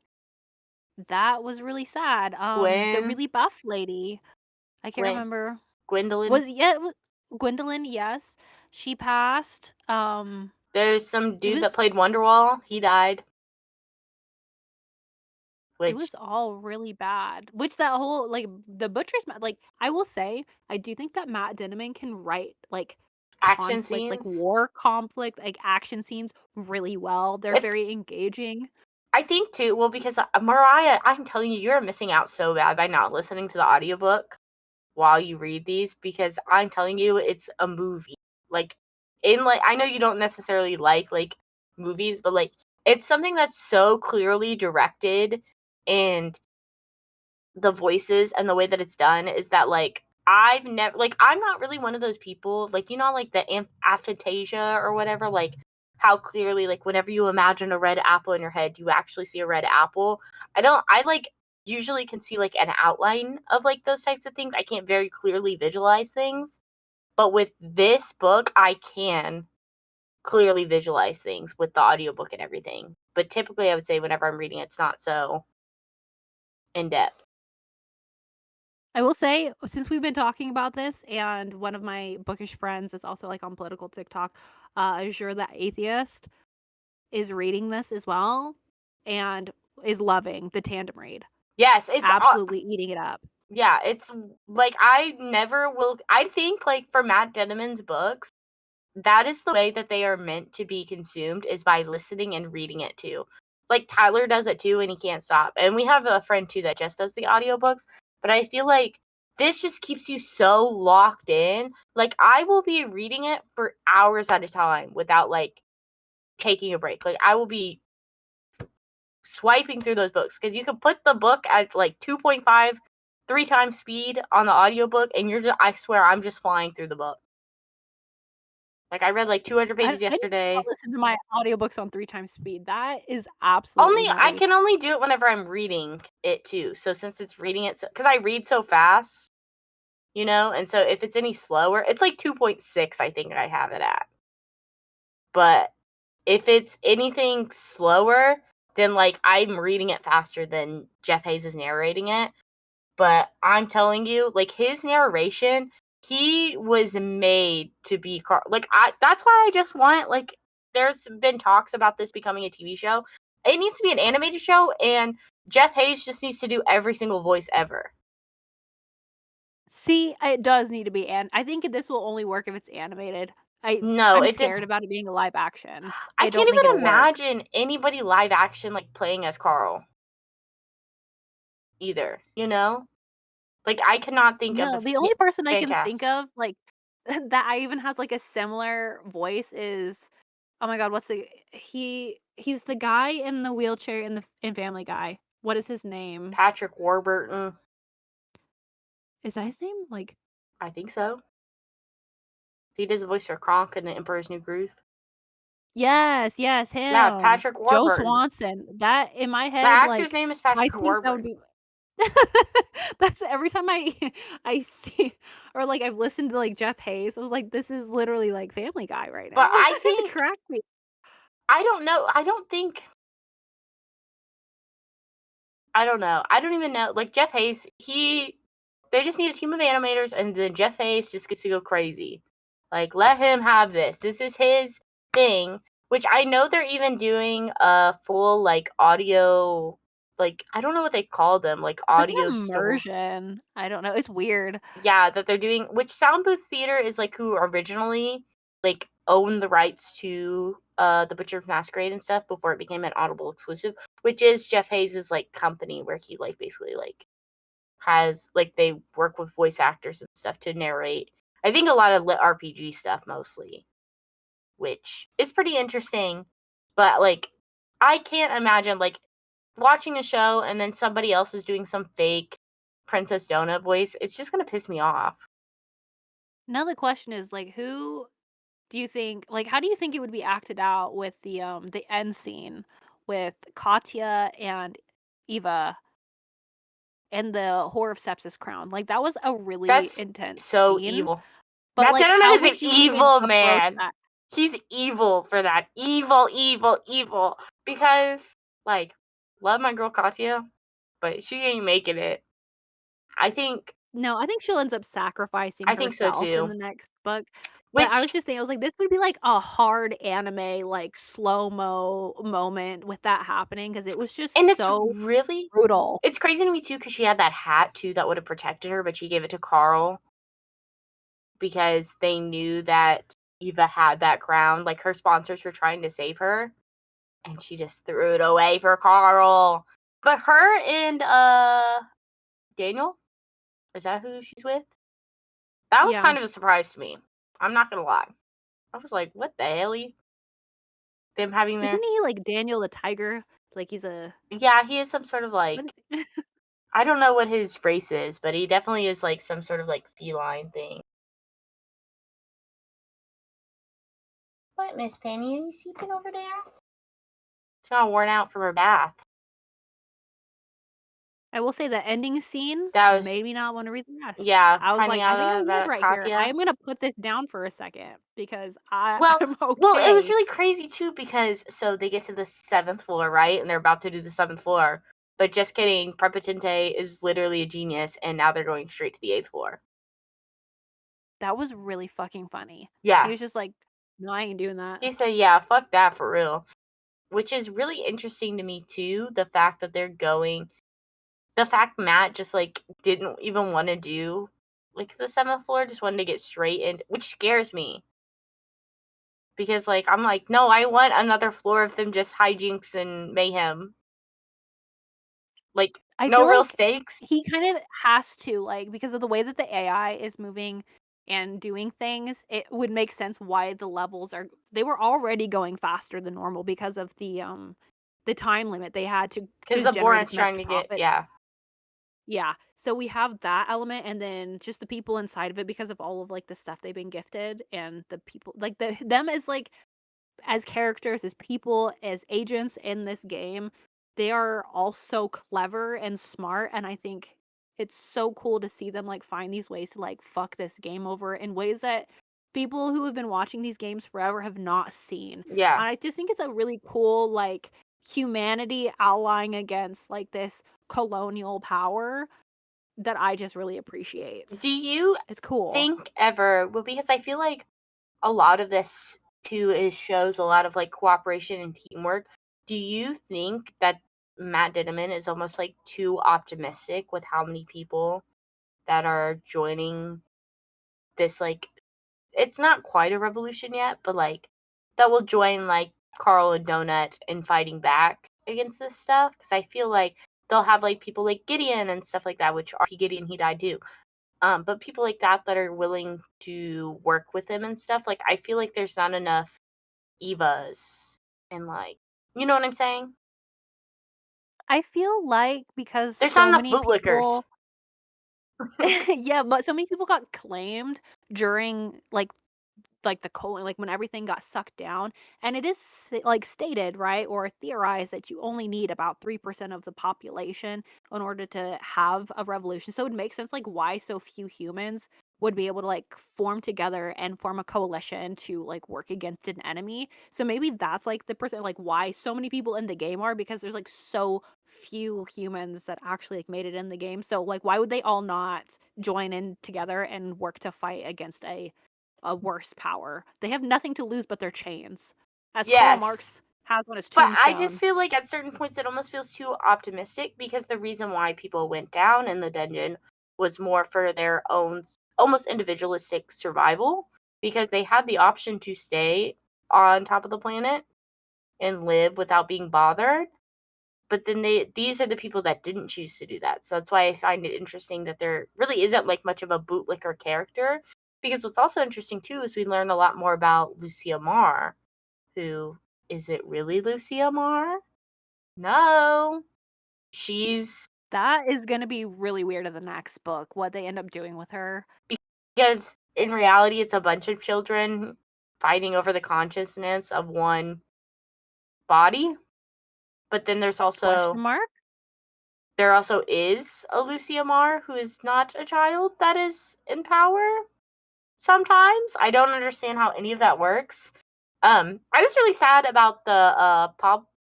That was really sad. The Gwen, really buff lady, I can't Gwen, remember. Gwendolyn. It was Gwendolyn, yes. She passed. There's some It dude that was played Wonderwall. He died. it Which was all really bad. Which that whole like the like I will say, I do think that Matt Dinniman can write like action conflict, like scenes. war conflict, like action scenes really well. They're It's very engaging. I think too. Well, because Mariah, I'm telling you, you're missing out so bad by not listening to the audiobook while you read these. Because I'm telling you, it's a movie. Like I know you don't necessarily like movies, but like it's something that's so clearly directed, and the voices and the way that it's done is that like I've never like I'm not really one of those people like like the aphantasia or whatever, like how clearly like whenever you imagine a red apple in your head you actually see a red apple. I like usually can see like an outline of like those types of things. I can't very clearly visualize things, but with this book I can clearly visualize things with the audiobook and everything. But typically I would say whenever I'm reading it's not so in depth. I will say, since we've been talking about this, and one of my bookish friends is also like on political TikTok, Azure the Atheist is reading this as well and is loving the tandem read. Yes, it's Absolutely eating it up. yeah, it's like I never will. I think like for Matt Dinniman's books, that is the way that they are meant to be consumed is by listening and reading it too. Like Tyler does it too and he can't stop. And we have a friend too that just does the audiobooks, but I feel like this just keeps you so locked in. Like I will be reading it for hours at a time without like taking a break. Like I will be swiping through those books because you can put the book at like 2.5 3 times speed on the audiobook and I swear I'm just flying through the book. Like I read like 200 I pages need to yesterday. listen to my audiobooks on 3 times speed. That is absolutely Only I nutty. can only do it whenever I'm reading it too. So since it's reading it cuz I read so fast, and so if it's any slower, it's like 2.6 I think I have it at. But if it's anything slower, then like I'm reading it faster than Jeff Hayes is narrating it. But I'm telling you, like his narration, he was made to be like that's why I just want like there's been talks about this becoming a TV show. It needs to be an animated show and Jeff Hayes just needs to do every single voice ever. See, it does need to be, and I think this will only work if it's animated. No, I'm it did. scared about it being a live action. I I don't can't think even it'll work. imagine anybody live action like playing as Carl either, Like I cannot think of No, a the only person I fan can think cast. of, like, that I even has, like, a similar voice is oh my god, what's the he's the guy in the wheelchair in Family Guy. What is his name? Patrick Warburton, Is that his name? Like I think so. He does the voice for Kronk in The Emperor's New Groove. yes, yes, Yeah, him. Patrick Joe Warburton. Swanson. That in my The head, actor's like, name is I Patrick think that would Warburton. be that's every time I see or, like, I've listened to, like, Jeff Hayes, I was like, "This is literally, like, Family Guy right But now." I It think cracked me. I don't know. I don't know. I don't even know. Like Jeff Hayes, they just need a team of animators and then Jeff Hayes just gets to go crazy. Like let him have this. This is his thing, which I know they're even doing a full like audio like I don't know what they call them, like It's like audio an store. immersion. I don't know, it's weird. Yeah, that they're doing, which Sound Booth Theater is like who originally like owned the rights to the Butchers Masquerade and stuff before it became an Audible exclusive, which is Jeff Hayes's like company where he like basically like has like they work with voice actors and stuff to narrate. I think a lot of lit RPG stuff mostly, which is pretty interesting. But like I can't imagine like watching a show and then somebody else is doing some fake Princess Donut voice. It's just gonna piss me off. Now the question is, like, who do you think like, how do you think it would be acted out with the end scene with Katya and Eva and the Whore of Sepsis crown? Like, that was a really That's intense so scene, evil. but, Matt like, Dinniman how is an would you even evil approach man. that? He's evil for that. Evil, evil, evil. Because, like, love my girl Katya, but she ain't making it. I think she'll end up sacrificing I think so herself in too. the next book. But I was Which, just thinking, I was like, this would be like a hard anime, like slow-mo moment with that happening because it was and just so brutal. it's crazy to me too because she had that hat too that would have protected her, but she gave it to Carl because they knew that Eva had that crown. Like her sponsors were trying to save her, and she just threw it away for Carl. But her and Daniel, is that who she's with? That was kind of a surprise to me. I'm not gonna lie. I was like, what the hell? Them having their Isn't he like Daniel the tiger? Like he's a Yeah, he is some sort of like I don't know what his race is, but he definitely is like some sort of like feline thing. What, Miss Penny? Are you sleeping over there? She's all worn out from her bath. I will say the ending scene That was made me not want to read the rest. Yeah, I was finding like, I think out I'm good about right here. Katya. I'm gonna put this down for a second because I'm Well, it was okay. really crazy too because so they get to the 7th floor, right? And they're about to do the 7th floor. But just kidding, Prepotente is literally a genius, and now they're going straight to the 8th floor. That was really fucking funny. Yeah. He was just like, no, I ain't doing that. He said, yeah, fuck that for real. Which is really interesting to me too, the fact that the fact Matt just like didn't even want to do like the 7th floor, just wanted to get straight in, which scares me. Because like I'm like, no, I want another floor of them just hijinks and mayhem. Like I no feel real like stakes. he kind of has to, like, because of the way that the AI is moving and doing things, it would make sense why the levels they were already going faster than normal because of the time limit they had to Because just the generate Boran's as much trying to get, profits. yeah. Yeah. So we have that element and then just the people inside of it because of all of like the stuff they've been gifted and the people like them as like as characters, as people, as agents in this game, they are all so clever and smart. And I think it's so cool to see them like find these ways to like fuck this game over in ways that people who have been watching these games forever have not seen. Yeah. And I just think it's a really cool like humanity allying against like this colonial power that I just really appreciate. Do you It's cool. think ever, well, because I feel like a lot of this too shows a lot of like cooperation and teamwork. Do you think that Matt Dinniman is almost like too optimistic with how many people that are joining this like it's not quite a revolution yet, but like that will join like Carl and Donut in fighting back against this stuff? Because I feel like they'll have like people like Gideon and stuff like that, which RP Gideon, he died too. But people like that are willing to work with him and stuff. Like I feel like there's not enough Evas and like you know what I'm saying? I feel like because There's not so enough many bootlickers. people yeah, but so many people got claimed during like the colon like when everything got sucked down and it is like stated right or theorized that you only need about 3% of the population in order to have a revolution, so it would make sense like why so few humans would be able to like form together and form a coalition to like work against an enemy. So maybe that's like the percent like why so many people in the game are because there's like so few humans that actually like made it in the game. So like why would they all not join in together and work to fight against a worse power? They have nothing to lose but their chains. As Karl Yes. Marx has on his But I tombstone. just feel like at certain points it almost feels too optimistic because the reason why people went down in the dungeon was more for their own almost individualistic survival because they had the option to stay on top of the planet and live without being bothered. But then these are the people that didn't choose to do that. So that's why I find it interesting that there really isn't like much of a bootlicker character. Because what's also interesting too is we learn a lot more about Lucia Marr, who is it really Lucia Marr? No. That is going to be really weird in the next book, what they end up doing with her. Because in reality, it's a bunch of children fighting over the consciousness of one body. But then there also is a Lucia Marr who is not a child that is in power sometimes. I don't understand how any of that works. I was really sad about the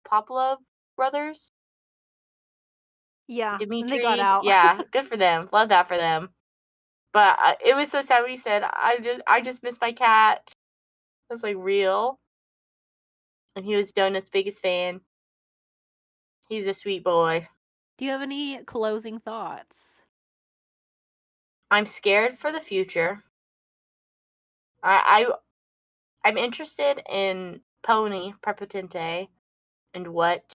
Poplov brothers. Yeah, and they got Dimitri, out. yeah, good for them. Love that for them. But it was so sad when he said, I just miss my cat." I was like, real? And he was Donut's biggest fan. He's a sweet boy. Do you have any closing thoughts? I'm scared for the future. I'm interested in Pony Prepotente and what,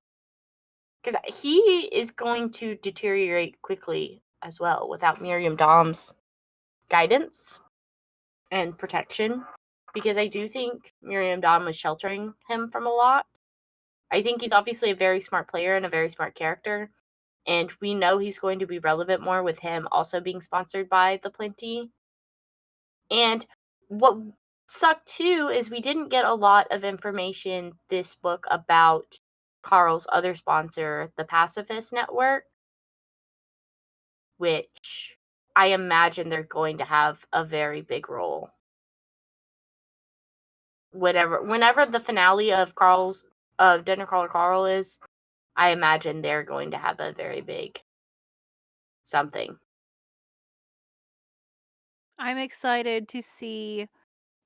because he is going to deteriorate quickly as well without Miriam Dom's guidance and protection. Because I do think Miriam Dom was sheltering him from a lot. I think he's obviously a very smart player and a very smart character. And we know he's going to be relevant more with him also being sponsored by the Plenty. And what sucked too is we didn't get a lot of information this book about Carl's other sponsor, the Pacifist Network, which I imagine they're going to have a very big role. Whenever the finale of Dinner Caller Carl is, I imagine they're going to have a very big something. I'm excited to see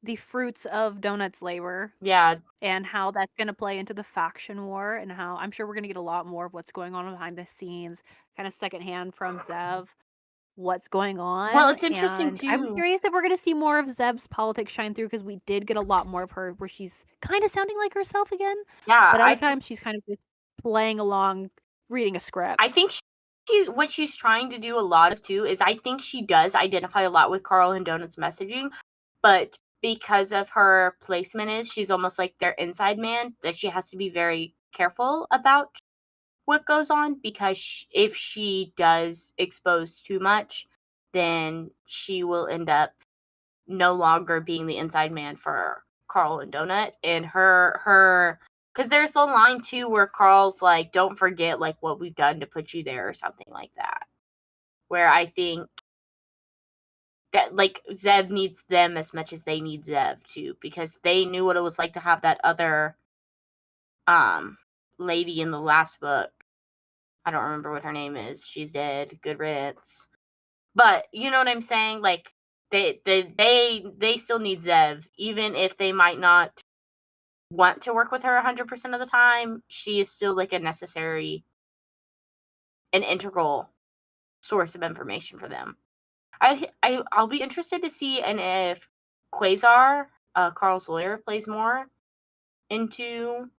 the fruits of Donut's labor. Yeah. And how that's going to play into the faction war, and how I'm sure we're going to get a lot more of what's going on behind the scenes, kind of secondhand from Zev, what's going on. Well, it's interesting and I'm too. curious if we're going to see more of Zev's politics shine through, because we did get a lot more of her where she's kind of sounding like herself again. Yeah, But other times she's kind of just playing along, reading a script. I think what she's trying to do a lot of too is I think she does identify a lot with Carl and Donut's messaging, but because of her placement is she's almost like their inside man, that she has to be very careful about what goes on, because if she does expose too much, then she will end up no longer being the inside man for Carl and Donut. And her because there's a line too where Carl's like, "Don't forget like what we've done to put you there," or something like that. Where I think that like Zev needs them as much as they need Zev too, because they knew what it was like to have that other lady in the last book. I don't remember what her name is. She's dead. Good riddance. But you know what I'm saying? Like they still need Zev, even if they might not want to work with her 100% of the time. She is still like a necessary, an integral source of information for them. I'll be interested to see and if Quasar, Carl's lawyer, plays more into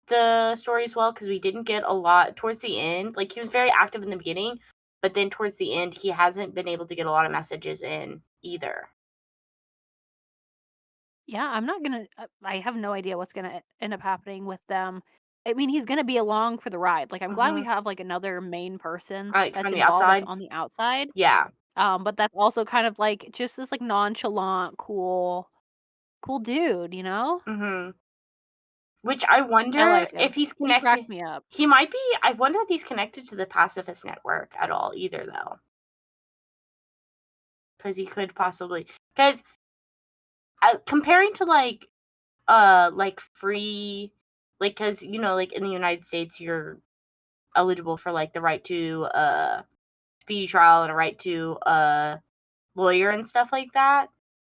the story as well, because we didn't get a lot towards the end. Like he was very active in the beginning, but then towards the end he hasn't been able to get a lot of messages in either. Yeah, I'm not gonna. I have no idea what's gonna end up happening with them. I mean, he's gonna be along for the ride. Like, I'm glad we have like another main person Like that's from the involved, that's outside. on the outside. Yeah. But that's also kind of like just this like nonchalant, cool dude, you know? Mm-hmm. Which I I wonder like if him. he's He connected. cracks me up. He might be. I wonder if he's connected to the Pacifist Network at all either, though. Because he could possibly. Because comparing to like free, like, because you know, like in the United States, you're eligible for like the right to speedy trial and a right to lawyer and stuff like that.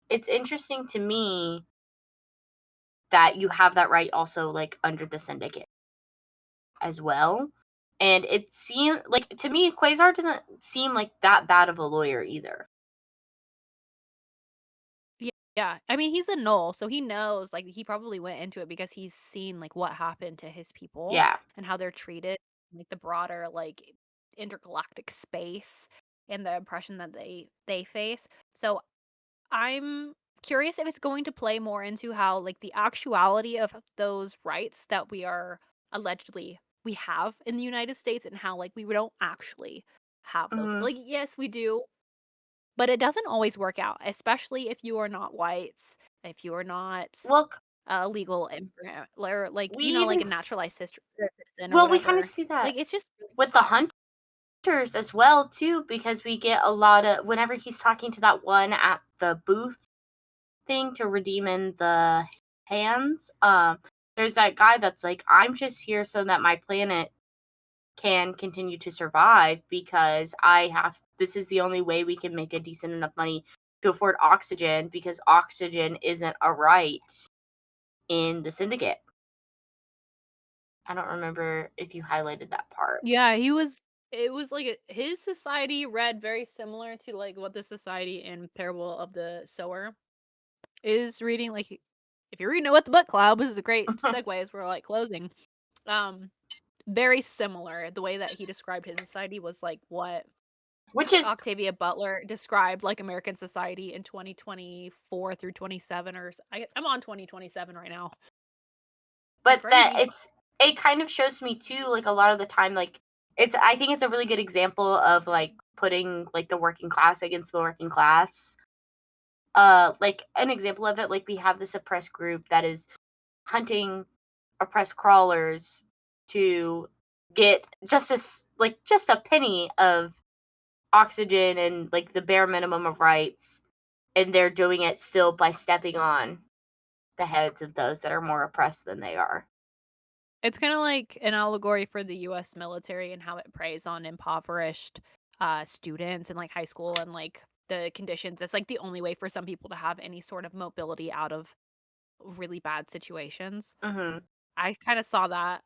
It's interesting to me that you have that right also like under the syndicate as well. And it seemed like, to me, Quasar doesn't seem like that bad of a lawyer either. Yeah. I mean, he's a Knoll, so he knows, like, he probably went into it because he's seen, like, what happened to his people Yeah. and how they're treated, like, the broader, like, intergalactic space and the oppression that they face. So I'm curious if it's going to play more into how, like, the actuality of those rights that we have in the United States, and how, like, we don't actually have those. Mm-hmm. Like, yes, we do, but it doesn't always work out, especially if you are not white, if you are not Well, a legal immigrant, or, like, we you know, even like a naturalized citizen or well, we kind of whatever. see that Like, it's just really with the tough. hunters as well too, because we get a lot of, whenever he's talking to that one at the booth thing to redeem in the hands. There's that guy that's like, I'm just here so that my planet can continue to survive because this is the only way we can make a decent enough money to afford oxygen because oxygen isn't a right in the syndicate. I don't remember if you highlighted that part. Yeah, it was like his society read very similar to like what the society in Parable of the Sower is reading. Like, if you're reading it with the book club, this is a great segue as we're like closing. Very similar. The way that he described his society was like what Octavia Butler described like American society in 2024 through 27, or I'm on 2027 right now. But it kind of shows me too, like a lot of the time, like I think it's a really good example of like putting like the working class against the working class. Like an example of it, like we have this oppressed group that is hunting oppressed crawlers to get just a penny of oxygen and like the bare minimum of rights, and they're doing it still by stepping on the heads of those that are more oppressed than they are. It's kind of like an allegory for the U.S. military and how it preys on impoverished students in like high school and like the conditions. It's like the only way for some people to have any sort of mobility out of really bad situations. Mm-hmm. I kind of saw that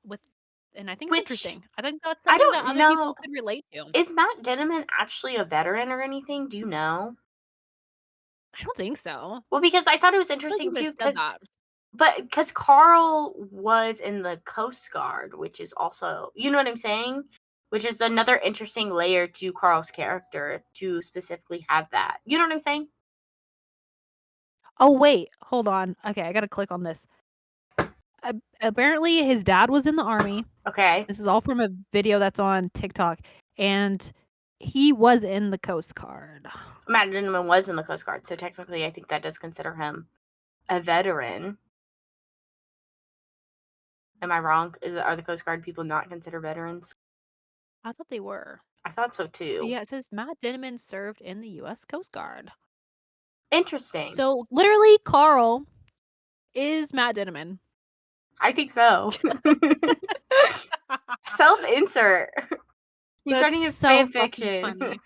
and I think it's interesting. I think that's something that other people could relate to. Is Matt Dinniman actually a veteran or anything? Do you know? I don't think so. Well, because I thought it was interesting too, because Carl was in the Coast Guard, which is also, you know what I'm saying? Which is another interesting layer to Carl's character to specifically have that. You know what I'm saying? Oh, wait. Hold on. Okay, I gotta click on this. Apparently, his dad was in the Army. Okay. This is all from a video that's on TikTok. And he was in the Coast Guard. Matt Dinniman was in the Coast Guard, so technically I think that does consider him a veteran. Am I wrong? Are the Coast Guard people not considered veterans? I thought they were. I thought so too. Yeah, it says Matt Dinniman served in the U.S. Coast Guard. Interesting. So, literally, Carl is Matt Dinniman. I think so. Self-insert. He's writing his fan fiction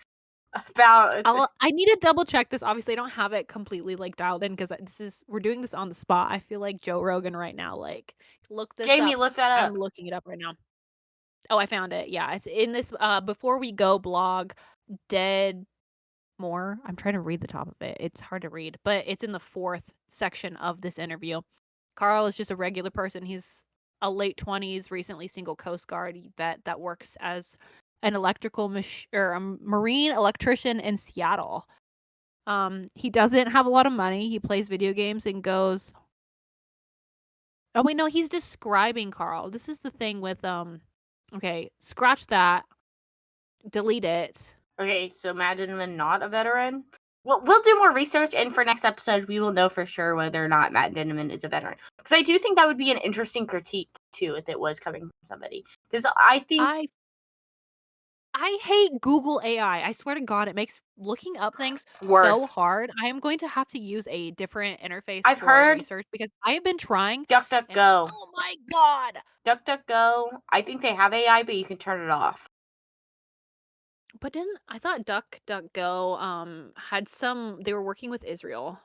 about. I need to double check this. Obviously, I don't have it completely like dialed in because we're doing this on the spot. I feel like Joe Rogan right now. Like, look this Jamie, up. look that up. I'm looking it up right now. Oh, I found it. Yeah, it's in this Before We Go blog. Dead More. I'm trying to read the top of it. It's hard to read, but it's in the 4th section of this interview. Carl is just a regular person. He's a late 20s, recently single Coast Guard vet that works as an a marine electrician in Seattle. He doesn't have a lot of money. He plays video games and goes. Oh wait, no, he's describing Carl. This is the thing with Okay, scratch that. Delete it. Okay, so Matt Dinniman not a veteran. Well, we'll do more research, and for next episode, we will know for sure whether or not Matt Dinniman is a veteran. Because I do think that would be an interesting critique too if it was coming from somebody. Because I think I hate Google AI. I swear to God, it makes looking up things worse. So hard. I am going to have to use a different interface I've for heard research because I have been trying. DuckDuckGo. Oh my God. DuckDuckGo. I think they have AI, but you can turn it off. But I thought DuckDuckGo had some. They were working with Israel.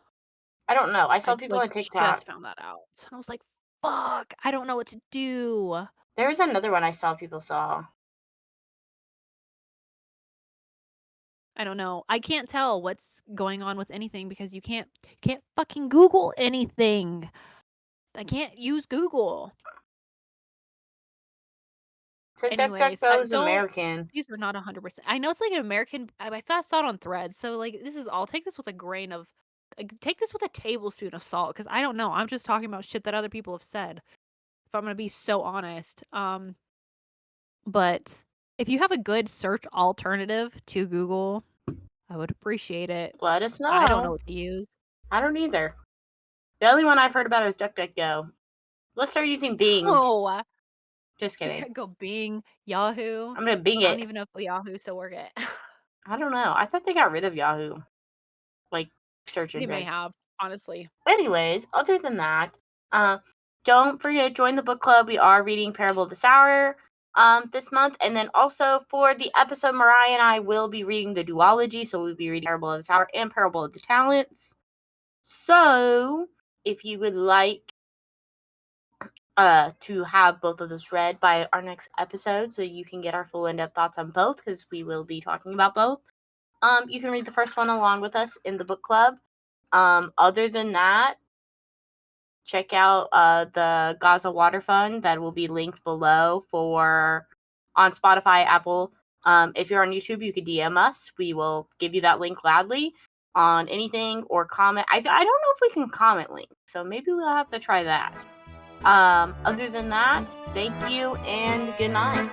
I don't know. I saw people on TikTok. Just found that out. So I was like, "Fuck! I don't know what to do." There was another one I saw people saw. I don't know. I can't tell what's going on with anything because you can't fucking Google anything. I can't use Google. Anyways, DuckDuckGo is American. These are not 100%. I know it's like an American. I thought I saw it on Threads. So like, take this with a grain of, take this with a tablespoon of salt because I don't know. I'm just talking about shit that other people have said. If I'm gonna be so honest. But if you have a good search alternative to Google, I would appreciate it. Let us know. I don't know what to use. I don't either. The only one I've heard about is DuckDuckGo. Let's start using Bing. Oh. Just kidding. Go Bing, Yahoo. I'm gonna Bing it. I don't even know if Yahoo still work it. I don't know. I thought they got rid of Yahoo. Like, search engine. They may have, honestly. Anyways, other than that, Don't forget to join the book club. We are reading Parable of the Sower this month. And then also for the episode, Mariah and I will be reading the duology. So we'll be reading Parable of the Sower and Parable of the Talents. So if you would like to have both of those read by our next episode, so you can get our full in-depth thoughts on both, because we will be talking about both, you can read the first one along with us in the book club. Other than that, check out the Gaza Water Fund that will be linked below on Spotify, Apple. If you're on YouTube, you could DM us. We will give you that link gladly on anything, or comment. I don't know if we can comment links, so maybe we'll have to try that. Other than that, thank you and good night.